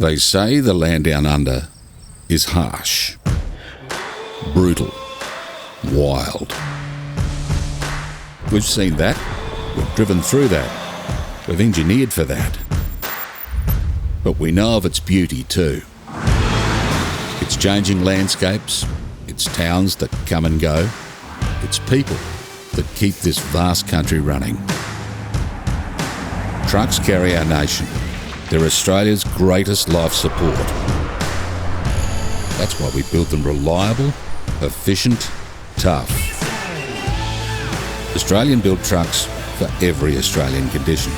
They say the land down under is harsh, brutal, wild. We've seen that. We've driven through that. We've engineered for that. But we know of its beauty too. Its changing landscapes, its towns that come and go, its people that keep this vast country running. Trucks carry our nation. They're Australia's greatest life support. That's why we built them reliable, efficient, tough. Australian-built trucks for every Australian condition.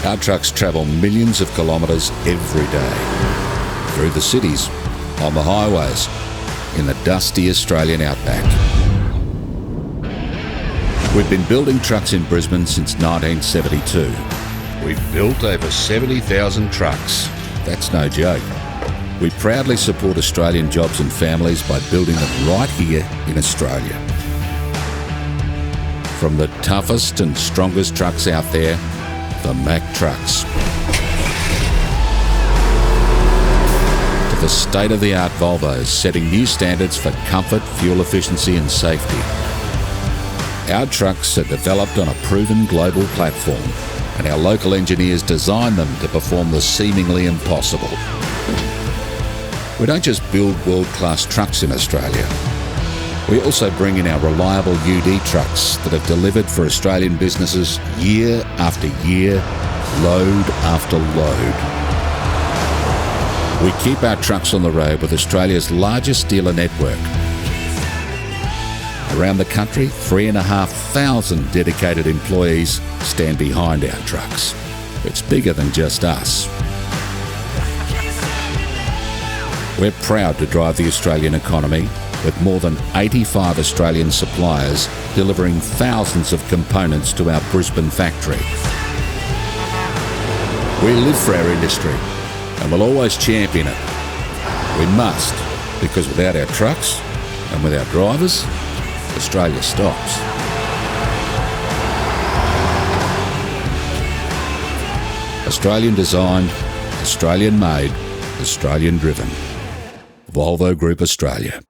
Our trucks travel millions of kilometres every day. Through the cities, on the highways, in the dusty Australian outback. We've been building trucks in Brisbane since 1972. We've built over 70,000 trucks. That's no joke. We proudly support Australian jobs and families by building them right here in Australia. From the toughest and strongest trucks out there, the Mack trucks, to the state-of-the-art Volvos setting new standards for comfort, fuel efficiency and safety. Our trucks are developed on a proven global platform, and our local engineers design them to perform the seemingly impossible. We don't just build world-class trucks in Australia. We also bring in our reliable UD trucks that have delivered for Australian businesses year after year, load after load. We keep our trucks on the road with Australia's largest dealer network. Around the country, 3,500 dedicated employees stand behind our trucks. It's bigger than just us. We're proud to drive the Australian economy with more than 85 Australian suppliers delivering thousands of components to our Brisbane factory. We live for our industry and will always champion it. We must, because without our trucks and with our drivers, Australia stops. Australian designed, Australian made, Australian driven. Volvo Group Australia.